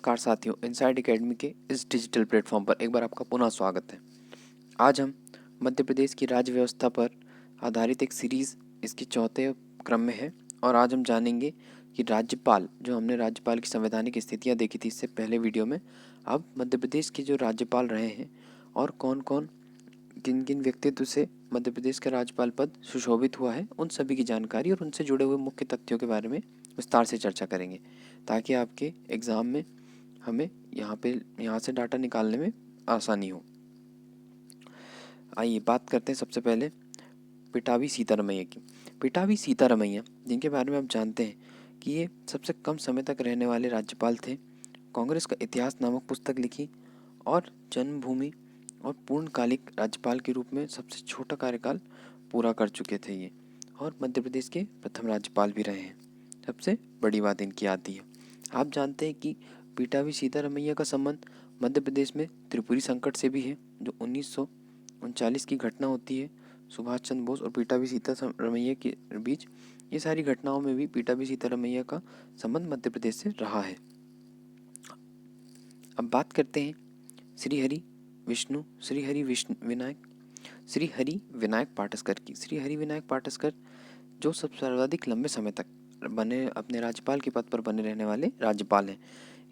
नमस्कार साथियों, inside academy के इस डिजिटल प्लेटफॉर्म पर एक बार आपका पुनः स्वागत है। आज हम मध्य प्रदेश की राज्य व्यवस्था पर आधारित एक सीरीज़ इसके चौथे क्रम में है और आज हम जानेंगे कि राज्यपाल, जो हमने राज्यपाल की संवैधानिक स्थितियां देखी थी इससे पहले वीडियो में, अब मध्य प्रदेश के जो राज्यपाल रहे हैं और कौन कौन किन किन व्यक्तित्व से मध्य प्रदेश का राज्यपाल पद सुशोभित हुआ है, उन सभी की जानकारी और उनसे जुड़े हुए मुख्य तथ्यों के बारे में विस्तार से चर्चा करेंगे, ताकि आपके एग्ज़ाम में हमें यहाँ से डाटा निकालने में आसानी हो। आइए बात करते हैं सबसे पहले पिटावी सीतारमैया की। पिटावी सीतारमैया, जिनके बारे में आप जानते हैं कि ये सबसे कम समय तक रहने वाले राज्यपाल थे। कांग्रेस का इतिहास नामक पुस्तक लिखी और जन्मभूमि और पूर्णकालिक राज्यपाल के रूप में सबसे छोटा कार्यकाल पूरा कर चुके थे ये, और मध्य प्रदेश के प्रथम राज्यपाल भी रहे हैं। सबसे बड़ी बात इनकी आती है, आप जानते हैं कि पिटावी सीतारमैया का संबंध मध्य प्रदेश में त्रिपुरी संकट से भी है, जो 1939 की घटना होती है सुभाष चंद्र बोस और पिटावी सीतारमैया के बीच। ये सारी घटनाओं में भी पिटावी सीतारमैया का संबंध मध्य प्रदेश से रहा है। अब बात करते हैं श्री हरि विनायक पाटस्कर की। श्री हरि विनायक पाटस्कर जो सबसे सर्वाधिक लंबे समय तक बने अपने राज्यपाल के पद पर बने रहने वाले राज्यपाल हैं।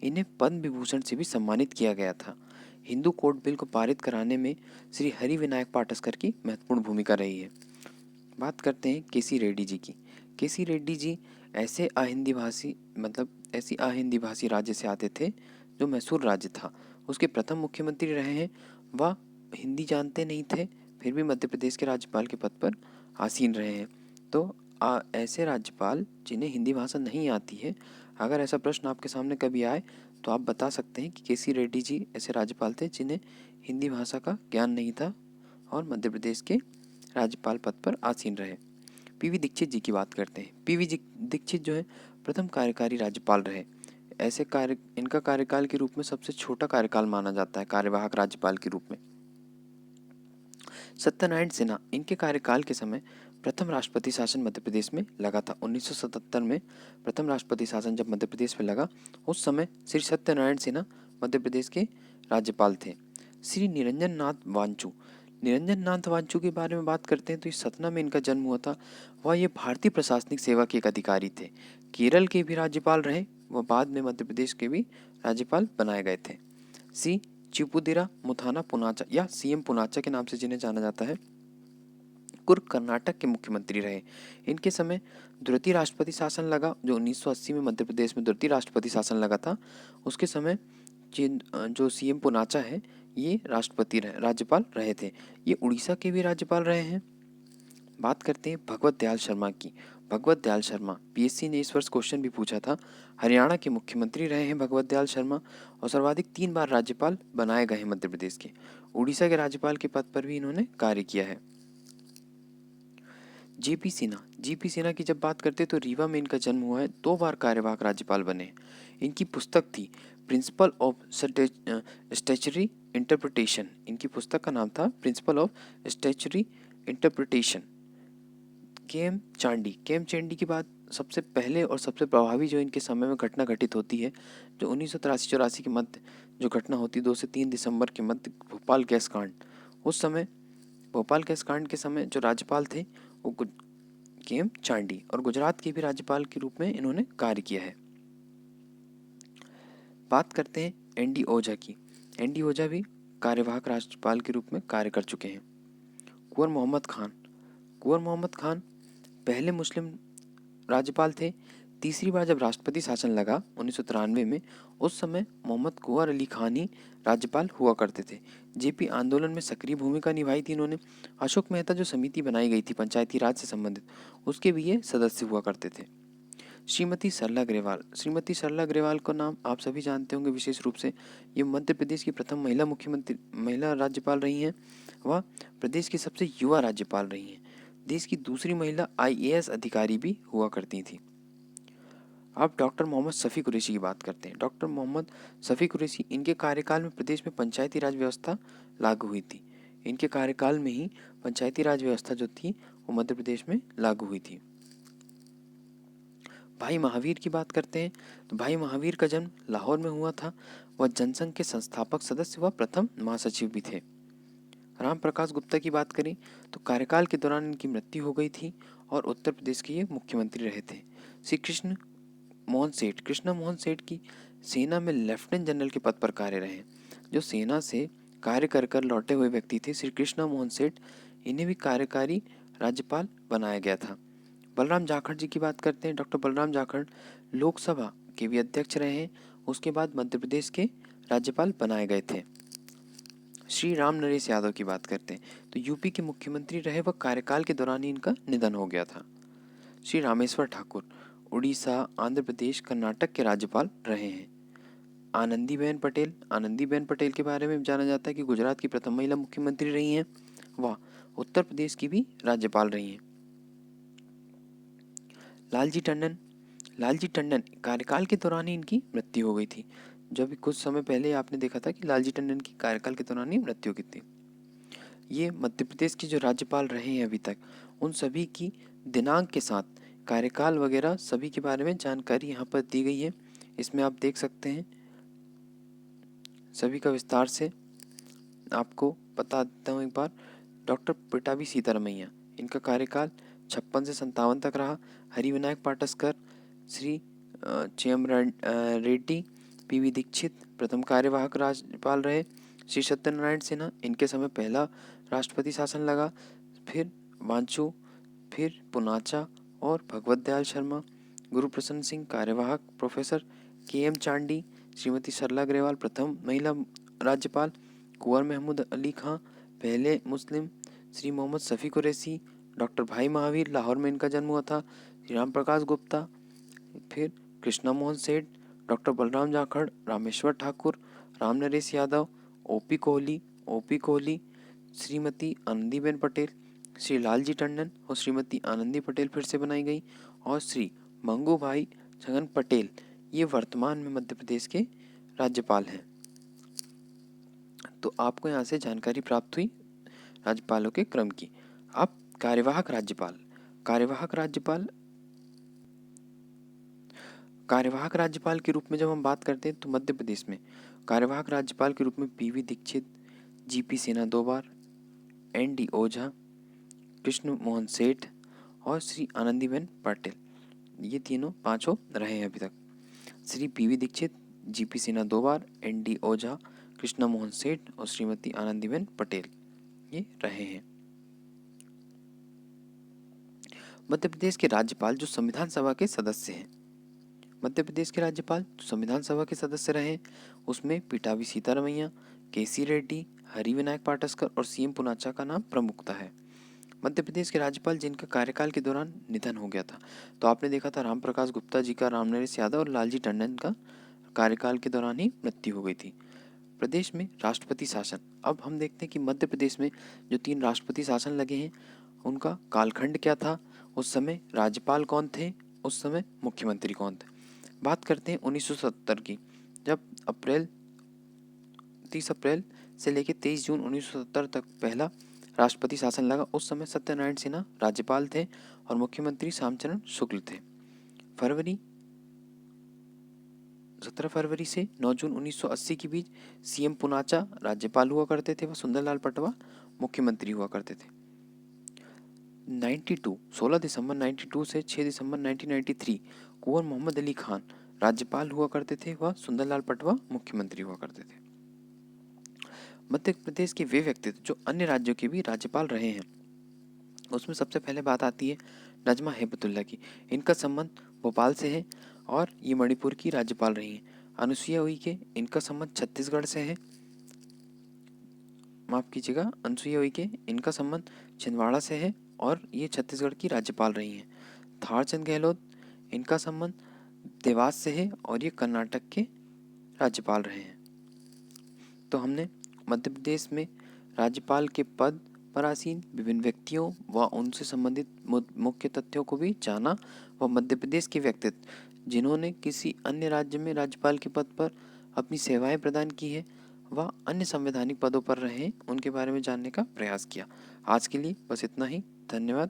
इन्हें पद्म विभूषण से भी सम्मानित किया गया था। हिंदू कोड बिल को पारित कराने में श्री हरि विनायक पाटस्कर की महत्वपूर्ण भूमिका रही है। बात करते हैं केसी रेड्डी जी की। केसी रेड्डी जी ऐसी अहिंदी भाषी राज्य से आते थे जो मैसूर राज्य था। उसके प्रथम मुख्यमंत्री रहे हैं। वह हिंदी जानते नहीं थे, फिर भी मध्य प्रदेश के राज्यपाल के पद पर आसीन रहे हैं। तो ऐसे राज्यपाल जिन्हें हिंदी भाषा नहीं आती है, अगर ऐसा प्रश्न आपके सामने कभी आए तो आप बता सकते हैं कि केसी रेड्डी जी ऐसे राज्यपाल थे जिन्हें हिंदी भाषा का ज्ञान नहीं था और मध्य प्रदेश के राज्यपाल पद पर आसीन रहे। पीवी दीक्षित जी की बात करते हैं। पीवी दीक्षित जो है प्रथम कार्यकारी राज्यपाल रहे। इनका कार्यकाल के रूप में सबसे छोटा कार्यकाल माना जाता है कार्यवाहक राज्यपाल के रूप में। सत्यनारायण सिन्हा, इनके कार्यकाल के समय प्रथम राष्ट्रपति शासन मध्य प्रदेश में लगा था। 1977 में प्रथम राष्ट्रपति शासन जब मध्य प्रदेश में लगा, उस समय श्री सत्यनारायण सिन्हा मध्य प्रदेश के राज्यपाल थे। श्री निरंजन नाथ वांचू के बारे में बात करते हैं तो इस सतना में इनका जन्म हुआ था। वह ये भारतीय प्रशासनिक सेवा के एक अधिकारी थे। केरल के भी राज्यपाल रहे, वह बाद में मध्य प्रदेश के भी राज्यपाल बनाए गए थे। सी चिपुदिरा मुथाना पुनाचा या सीएम पुनाचा के नाम से जिन्हें जाना जाता है, कुर्ग कर्नाटक के मुख्यमंत्री रहे। इनके समय द्वितीय राष्ट्रपति शासन लगा, जो 1980 में मध्य प्रदेश में द्वितीय राष्ट्रपति शासन लगा था। उसके समय जो सीएम पुनाचा है ये राज्यपाल रहे थे। ये उड़ीसा के भी राज्यपाल रहे हैं। बात करते हैं भगवत दयाल शर्मा की। भगवत दयाल शर्मा, पीएससी ने इस वर्ष क्वेश्चन भी पूछा था। हरियाणा के मुख्यमंत्री रहे हैं भगवत दयाल शर्मा और सर्वाधिक 3 बार राज्यपाल बनाए गए हैं मध्य प्रदेश के। उड़ीसा के राज्यपाल के पद पर भी इन्होंने कार्य किया है। जेपी सिन्हा की जब बात करते हैं तो रीवा में इनका जन्म हुआ है। 2 बार कार्यवाहक राज्यपाल बने। इनकी पुस्तक थी प्रिंसिपल ऑफ स्टैच्यूटरी इंटरप्रिटेशन। इनकी पुस्तक का नाम था principle of statutory interpretation. K M Chandy की बात सबसे पहले और सबसे प्रभावी जो इनके समय में घटना घटित होती है, जो 1983-84 के मध्य जो घटना होती है 2 से 3 दिसंबर के मध्य, भोपाल गैस कांड। उस समय भोपाल गैस कांड के समय जो राज्यपाल थे वो केएम चांडी, और गुजरात के भी राज्यपाल के रूप में इन्होंने कार्य किया है। बात करते हैं एनडी ओझा की। एनडी ओझा भी कार्यवाहक राज्यपाल के रूप में कार्य कर चुके हैं। कुंवर मोहम्मद खान पहले मुस्लिम राज्यपाल थे। तीसरी बार जब राष्ट्रपति शासन लगा 1993 में, उस समय मोहम्मद कुंवर अली खान ही राज्यपाल हुआ करते थे। जेपी आंदोलन में सक्रिय भूमिका निभाई थी इन्होंने। अशोक मेहता जो समिति बनाई गई थी पंचायती राज से संबंधित, उसके भी ये सदस्य हुआ करते थे। श्रीमती सरला अग्रवाल का नाम आप सभी जानते होंगे विशेष रूप से। ये मध्य प्रदेश की प्रथम महिला राज्यपाल रही हैं। वह प्रदेश की सबसे युवा राज्यपाल रही हैं। देश की दूसरी महिला आईएएस अधिकारी भी हुआ करती थी। अब डॉक्टर मोहम्मद शफी कुरैशी की बात करते हैं। डॉक्टर मोहम्मद शफी कुरैशी, इनके कार्यकाल में प्रदेश में पंचायती राज व्यवस्था लागू हुई थी। इनके कार्यकाल में ही पंचायती राज व्यवस्था जो थी वो मध्य प्रदेश में लागू हुई थी। भाई महावीर की बात करते हैं तो भाई महावीर का जन्म लाहौर में हुआ था। वह जनसंघ के संस्थापक सदस्य व प्रथम महासचिव भी थे। राम प्रकाश गुप्ता की बात करें तो कार्यकाल के दौरान इनकी मृत्यु हो गई थी और उत्तर प्रदेश के ये मुख्यमंत्री रहे थे। श्री कृष्ण मोहन सेठ की सेना में लेफ्टिनेंट जनरल के पद पर कार्य रहे, जो सेना से कार्य कर कर लौटे हुए व्यक्ति थे। श्री कृष्ण मोहन सेठ, इन्हें भी कार्यकारी राज्यपाल बनाया गया था। बलराम जाखड़ जी की बात करते हैं। डॉक्टर बलराम जाखड़ लोकसभा के भी अध्यक्ष रहे हैं। उसके बाद मध्य प्रदेश के राज्यपाल बनाए गए थे। श्री राम नरेश यादव की बात करते हैं तो यूपी के मुख्यमंत्री रहे व कार्यकाल के दौरान ही इनका निधन हो गया था। श्री रामेश्वर ठाकुर उड़ीसा, आंध्र प्रदेश, कर्नाटक के राज्यपाल रहे हैं। आनंदीबेन पटेल के बारे में जाना जाता है कि गुजरात की प्रथम महिला मुख्यमंत्री रही हैं। वह उत्तर प्रदेश की भी राज्यपाल रही हैं। लालजी टंडन कार्यकाल के दौरान ही इनकी मृत्यु हो गई थी। जो अभी कुछ समय पहले आपने देखा था कि लालजी टंडन की कार्यकाल के दौरान ही मृत्यु की थी। ये मध्य प्रदेश के जो राज्यपाल रहे हैं अभी तक, उन सभी की दिनांक के साथ कार्यकाल वगैरह सभी के बारे में जानकारी यहाँ पर दी गई है। इसमें आप देख सकते हैं, सभी का विस्तार से आपको बता देता हूँ एक बार। डॉक्टर पिटाभी सीतारमैया, इनका कार्यकाल 56 से 57 तक रहा। हरिविनायक पाटस्कर, श्री चेम रेड्डी, पीवी दीक्षित प्रथम कार्यवाहक राज्यपाल रहे। श्री सत्यनारायण सिन्हा, इनके समय पहला राष्ट्रपति शासन लगा। फिर वांचू, फिर पुनाचा और भगवत दयाल शर्मा। गुरुप्रसन्न सिंह कार्यवाहक, प्रोफेसर KM चांडी, श्रीमती सरला ग्रेवाल प्रथम महिला राज्यपाल, कुंवर महमूद अली खां पहले मुस्लिम, श्री मोहम्मद शफी कुरैशी, डॉक्टर भाई महावीर, लाहौर में इनका जन्म हुआ था। श्री राम प्रकाश गुप्ता, फिर कृष्णा मोहन सेठ, डॉक्टर बलराम जाखड़, रामेश्वर ठाकुर, राम नरेश यादव, ओपी कोहली, श्रीमती आनंदीबेन पटेल, श्री लालजी टंडन और श्रीमती आनंदी पटेल फिर से बनाई गई, और श्री मंगू भाई छगन पटेल, ये वर्तमान में मध्य प्रदेश के राज्यपाल हैं। तो आपको यहाँ से जानकारी प्राप्त हुई राज्यपालों के क्रम की। अब कार्यवाहक राज्यपाल के रूप में जब हम बात करते हैं तो मध्य प्रदेश में कार्यवाहक राज्यपाल के रूप में PV दीक्षित, GP सिन्हा 2 बार, ND ओझा, कृष्ण मोहन सेठ और श्री आनंदीबेन पटेल, ये तीनों पांचों रहे हैं अभी तक। श्री PV दीक्षित, GP सिन्हा 2 बार, ND ओझा, कृष्णा मोहन सेठ और श्रीमती आनंदीबेन पटेल, ये रहे हैं। मध्य प्रदेश के राज्यपाल जो संविधान सभा के सदस्य हैं, मध्य प्रदेश के राज्यपाल जो संविधान सभा के सदस्य रहे, उसमें पिटाभी सीतारमैया, KC रेड्डी, हरिविनायक पाटस्कर और CM पुनाचा का नाम प्रमुखता है। मध्य प्रदेश के राज्यपाल जिनका कार्यकाल के दौरान निधन हो गया था, तो आपने देखा था राम प्रकाश गुप्ता जी का, राम नरेश यादव और लालजी टंडन का कार्यकाल के दौरान ही मृत्यु हो गई थी। प्रदेश में राष्ट्रपति शासन, अब हम देखते हैं कि मध्य प्रदेश में जो 3 राष्ट्रपति शासन लगे हैं उनका कालखंड क्या था, उस समय राज्यपाल कौन थे, उस समय मुख्यमंत्री कौन थे। बात करते हैं 1970 की, जब 30 अप्रैल से लेकर 23 जून 1970 तक पहला राष्ट्रपति शासन लगा। उस समय सत्यनारायण सिन्हा राज्यपाल थे और मुख्यमंत्री श्यामचरण शुक्ल थे। 17 फरवरी से 9 जून 1980 के बीच CM पुनाचा राज्यपाल हुआ करते थे व सुंदरलाल पटवा मुख्यमंत्री हुआ करते थे। 16 दिसंबर 92 से 6 दिसंबर 1993 कुंवर मोहम्मद अली खान राज्यपाल हुआ करते थे व सुंदरलाल पटवा मुख्यमंत्री हुआ करते थे। मध्य प्रदेश के वे व्यक्तित्व जो अन्य राज्यों के भी राज्यपाल रहे हैं, उसमें सबसे पहले बात आती है नजमा हेबतुल्ला की। इनका संबंध भोपाल से है और ये मणिपुर की राज्यपाल रही हैं। अनुसुईया उइके, इनका संबंध छत्तीसगढ़ से है, माफ कीजिएगा, अनुसुईया उइके, इनका संबंध छिंदवाड़ा से है और ये छत्तीसगढ़ की राज्यपाल रही हैं। थावरचंद गहलोत, इनका संबंध देवास से है और ये कर्नाटक के राज्यपाल रहे हैं। तो हमने मध्य प्रदेश में राज्यपाल के पद पर आसीन विभिन्न व्यक्तियों व उनसे संबंधित मुख्य तथ्यों को भी जाना व मध्य प्रदेश के व्यक्तित्व जिन्होंने किसी अन्य राज्य में राज्यपाल के पद पर अपनी सेवाएं प्रदान की है व अन्य संवैधानिक पदों पर रहे, उनके बारे में जानने का प्रयास किया। आज के लिए बस इतना ही। धन्यवाद।